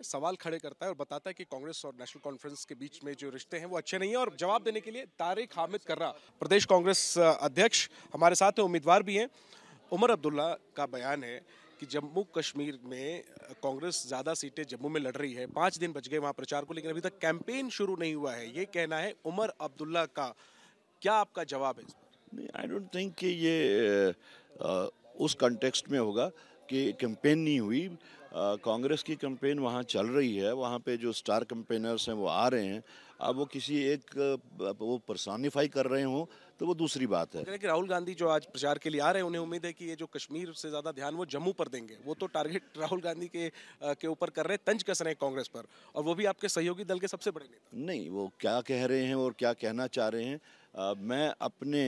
सवाल खड़े करता है और बताता है कि कांग्रेस और नेशनल कॉन्फ्रेंस के बीच में जो रिश्ते हैं वो अच्छे नहीं हैं। और जवाब देने के लिए तारिक हामिद कर्रा, प्रदेश कांग्रेस अध्यक्ष, हमारे साथ हैं, उम्मीदवार भी हैं। उमर अब्दुल्ला का बयान है कि जम्मू कश्मीर में कांग्रेस ज्यादा सीटें जम्मू में लड़ रही है, 5 दिन बच गए वहां प्रचार को, लेकिन अभी तक कैंपेन शुरू नहीं हुआ है, ये कहना है उमर अब्दुल्ला का। क्या आपका जवाब है इस पर? आई डोंट थिंक कि ये उस कंटेक्स्ट में होगा कि कैंपेन नहीं हुई। कांग्रेस की कैंपेन वहाँ चल रही है, वहाँ पे जो स्टार कैंपेनर्स हैं वो आ रहे हैं। अब वो किसी एक वो पर्सोनिफाई कर रहे हों तो वो दूसरी बात है। कि राहुल गांधी जो आज प्रचार के लिए आ रहे हैं, उन्हें उम्मीद है कि ये जो कश्मीर से ज्यादा ध्यान वो जम्मू पर देंगे। वो तो टारगेट राहुल गांधी के ऊपर कर रहे हैं, तंज कस रहे हैं कांग्रेस पर, और वो भी आपके सहयोगी दल के सबसे बड़े नेता। नहीं, वो क्या कह रहे हैं और क्या कहना चाह रहे हैं, मैं अपने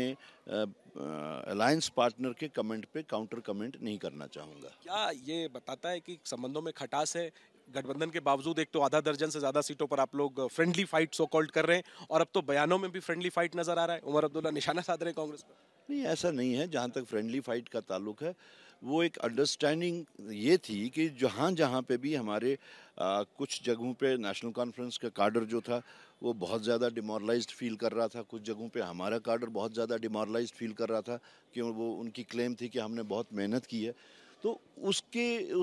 अलायंस पार्टनर के कमेंट पे काउंटर कमेंट नहीं करना चाहूँगा। क्या ये बताता है कि संबंधों में खटास है? गठबंधन के बावजूद एक तो आधा दर्जन से ज्यादा सीटों पर आप लोग फ्रेंडली फाइट सो कॉल्ड कर रहे हैं, और अब तो बयानों में भी फ्रेंडली फाइट नजर आ रहा है। उमर अब्दुल्ला निशाना साध रहे हैं कांग्रेस पर। नहीं, ऐसा नहीं है। जहाँ तक फ्रेंडली फाइट का ताल्लुक है, वो एक अंडरस्टैंडिंग ये थी कि जहाँ जहाँ पे भी हमारे कुछ जगहों पे नेशनल कॉन्फ्रेंस का कार्डर जो था वो बहुत ज़्यादा डिमोरलाइज्ड फील कर रहा था, कुछ जगहों पे हमारा कार्डर बहुत ज़्यादा डिमोरलाइज्ड फील कर रहा था कि वो उनकी क्लेम थी कि हमने बहुत मेहनत की है। तो उस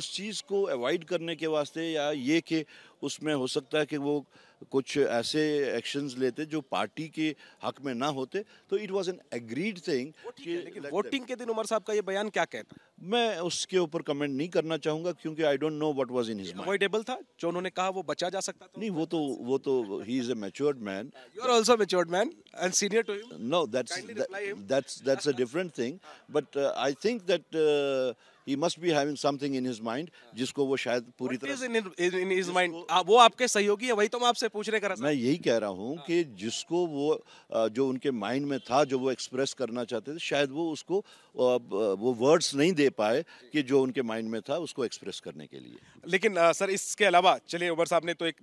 चीज़ को अवॉइड करने के वास्ते, या ये कि उसमें हो सकता है कि वो कुछ ऐसे एक्शंस लेते जो पार्टी के हक में ना होते, तो it was an agreed thing. लेकिन वोटिंग के दिन उमर साहब का ये बयान क्या कहता है? मैं उसके ऊपर कमेंट नहीं करना चाहूँगा क्योंकि I don't know what was in his mind. Avoidable था जो उन्होंने कहा, वो बचा जा सकता था? नहीं, वो तो ही is a matured man. You are also matured man and senior to him. No, that's a different thing. But I think that he must be having something in his mind, जिसको वो शायद पूरी तरह से इन हिज माइंड। वो आपके सहयोगी है, वही तो मैं आपसे पूछने का मैं यही कह रहा हूँ कि जिसको वो जो उनके माइंड में था, जो वो एक्सप्रेस करना चाहते थे, शायद वो उसको वो वर्ड्स नहीं दे पाए कि जो उनके माइंड में था उसको एक्सप्रेस करने के लिए। लेकिन सर, इसके अलावा चलिए, उमर साहब ने तो एक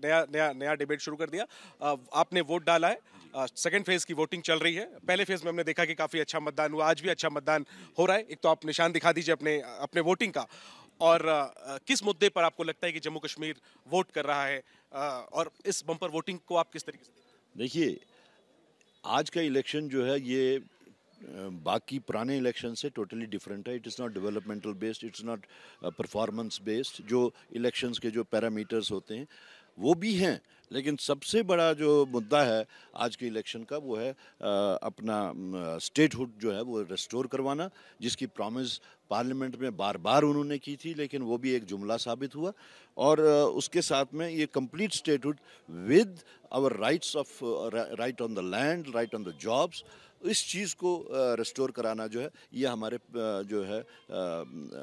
नया डिबेट शुरू कर दिया। आपने वोट डाला है, सेकंड फेज की वोटिंग चल रही है। पहले फेज में हमने देखा कि काफी अच्छा मतदान हुआ, आज भी अच्छा मतदान हो रहा है। एक तो आप निशान दिखा दीजिए अपने अपने वोटिंग का, और किस मुद्दे पर आपको लगता है कि जम्मू कश्मीर वोट कर रहा है, और इस बम्पर वोटिंग को आप किस तरीके से देखिए, आज का इलेक्शन जो है ये बाकी पुराने इलेक्शन से टोटली डिफरेंट है। It is not developmental based, it's not performance based. जो इलेक्शंस के जो पैरामीटर्स होते हैं वो भी हैं, लेकिन सबसे बड़ा जो मुद्दा है आज के इलेक्शन का वो है अपना स्टेटहुड जो है वो रिस्टोर करवाना, जिसकी प्रॉमिस पार्लियामेंट में बार बार उन्होंने की थी, लेकिन वो भी एक जुमला साबित हुआ। और उसके साथ में ये complete statehood with our rights of right on the land, right on the jobs, इस चीज़ को रिस्टोर कराना जो है ये हमारे जो है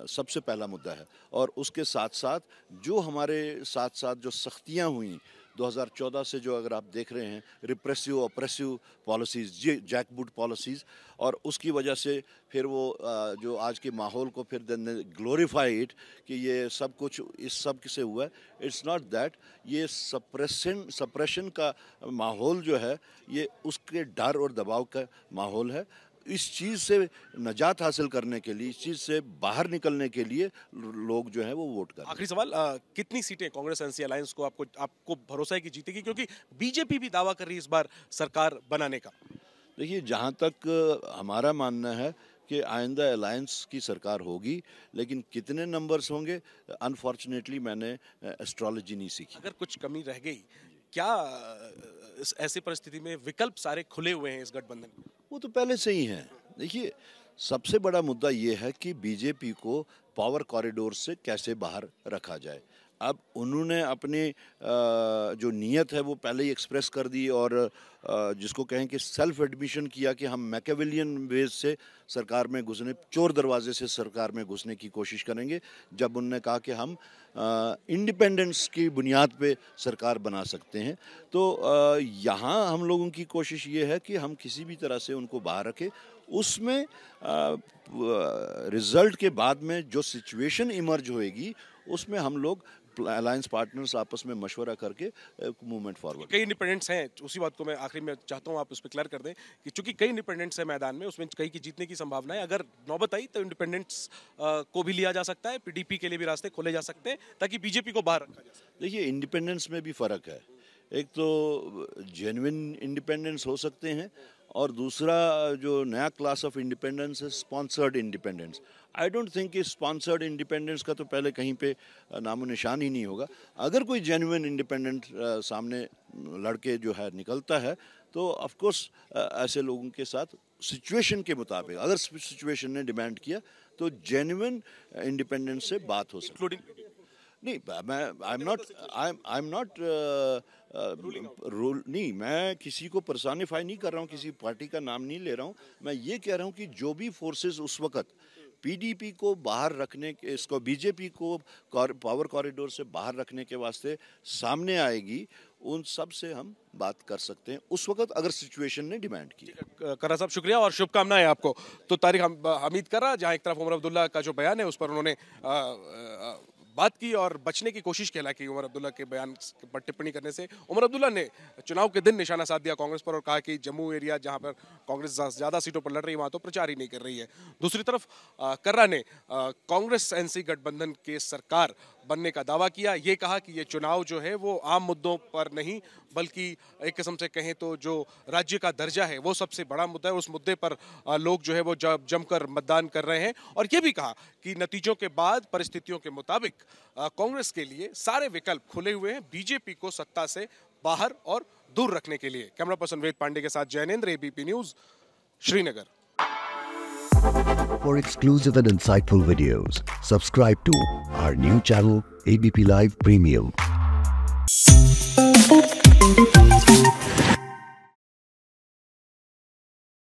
सबसे पहला मुद्दा है। और उसके साथ साथ जो हमारे साथ साथ जो सख्तियाँ हुई 2014 से, जो अगर आप देख रहे हैं रिप्रेसिव ऑप्रेसिव पॉलिसीज़, जैकबूट पॉलिसीज़, और उसकी वजह से फिर वो जो आज के माहौल को फिर ग्लोरीफाइड कि ये सब कुछ इस सब से हुआ है। It's not that. ये सप्रेशन का माहौल जो है ये उसके डर और दबाव का माहौल है। इस चीज़ से निजात हासिल करने के लिए, इस चीज़ से बाहर निकलने के लिए लोग जो है वो वोट कर रहे हैं। आखिरी सवाल, कितनी सीटें कांग्रेस एनसी अलायंस को आपको भरोसा है कि जीतेगी, क्योंकि बीजेपी भी दावा कर रही है इस बार सरकार बनाने का? देखिए, जहाँ तक हमारा मानना है कि आइंदा अलायंस की सरकार होगी, लेकिन कितने नंबर्स होंगे, अनफॉर्चुनेटली मैंने एस्ट्रोलॉजी नहीं सीखी। अगर कुछ कमी रह गई, क्या ऐसी परिस्थिति में विकल्प सारे खुले हुए हैं इस गठबंधन में? वो तो पहले से ही हैं। देखिए, सबसे बड़ा मुद्दा ये है कि बीजेपी को पावर कॉरिडोर से कैसे बाहर रखा जाए। अब उन्होंने अपनी जो नीयत है वो पहले ही एक्सप्रेस कर दी, और जिसको कहें कि सेल्फ एडमिशन किया कि हम मैकेविलियन वेज से सरकार में घुसने, चोर दरवाजे से सरकार में घुसने की कोशिश करेंगे, जब उन्होंने कहा कि हम इंडिपेंडेंस की बुनियाद पे सरकार बना सकते हैं। तो यहाँ हम लोगों की कोशिश ये है कि हम किसी भी तरह से उनको बाहर रखें। उसमें रिजल्ट के बाद में जो सिचुएशन इमर्ज होएगी उसमें हम लोग अलायंस पार्टनर्स आपस में मशवरा करके मूवमेंट फॉरवर्ड। कई इंडिपेंडेंट्स हैं, उसी बात को मैं आखिरी में चाहता हूं आप उस पर क्लियर कर दें कि चूंकि कई इंडिपेंडेंट्स हैं मैदान में, उसमें कई की जीतने की संभावना है। अगर नौबत आई तो इंडिपेंडेंट्स को भी लिया जा सकता है, पीडीपी के लिए भी रास्ते खोले जा सकते हैं ताकि बीजेपी को बाहर रखा जा सके। देखिए, इंडिपेंडेंस में भी फ़र्क है। एक तो जेन्युइन इंडिपेंडेंस हो सकते हैं और दूसरा जो नया क्लास ऑफ इंडिपेंडेंस है sponsored independence. I don't think कि स्पॉन्सर्ड इंडिपेंडेंस का तो पहले कहीं पे नामो निशान ही नहीं होगा। अगर कोई जेन्युइन इंडिपेंडेंट सामने लड़के जो है निकलता है तो ऑफ कोर्स ऐसे लोगों के साथ सिचुएशन के मुताबिक, अगर सिचुएशन ने डिमांड किया तो जेन्युइन इंडिपेंडेंस से बात हो सकती है। नहीं, आई एम नॉट रूल नहीं, मैं किसी को पर्सोनिफाई नहीं कर रहा हूँ, किसी पार्टी का नाम नहीं ले रहा हूँ। मैं ये कह रहा हूँ कि जो भी फोर्सेस उस वक्त पीडीपी को बाहर रखने के, इसको बीजेपी को पावर कॉरिडोर से बाहर रखने के वास्ते सामने आएगी, उन सब से हम बात कर सकते हैं उस वक्त अगर सिचुएशन ने डिमांड की। करा साहब शुक्रिया और शुभकामनाएं आपको। तो तारिक हमीद कर रहा, जहां एक तरफ उमर अब्दुल्ला का जो बयान है उस पर उन्होंने बात की और बचने की कोशिश की, हालांकि उमर अब्दुल्ला के बयान पर टिप्पणी करने से। उमर अब्दुल्ला ने चुनाव के दिन निशाना साध दिया कांग्रेस पर और कहा कि जम्मू एरिया जहां पर कांग्रेस ज्यादा सीटों पर लड़ रही है वहां तो प्रचार ही नहीं कर रही है। दूसरी तरफ कर्रा ने कांग्रेस एनसी गठबंधन के सरकार बनने का दावा किया। ये कहा कि ये चुनाव जो है वो आम मुद्दों पर नहीं बल्कि एक किस्म से कहें तो जो राज्य का दर्जा है वो सबसे बड़ा मुद्दा है। उस मुद्दे पर लोग जो है वो जमकर मतदान कर रहे हैं और ये भी कहा कि नतीजों के बाद परिस्थितियों के मुताबिक कांग्रेस के लिए सारे विकल्प खुले हुए हैं बीजेपी को सत्ता से बाहर और दूर रखने के लिए। कैमरा पर्सन वेद पांडे के साथ Jainendra, ABP news, Srinagar. For exclusive and insightful videos, subscribe to our new channel ABP Live Premium.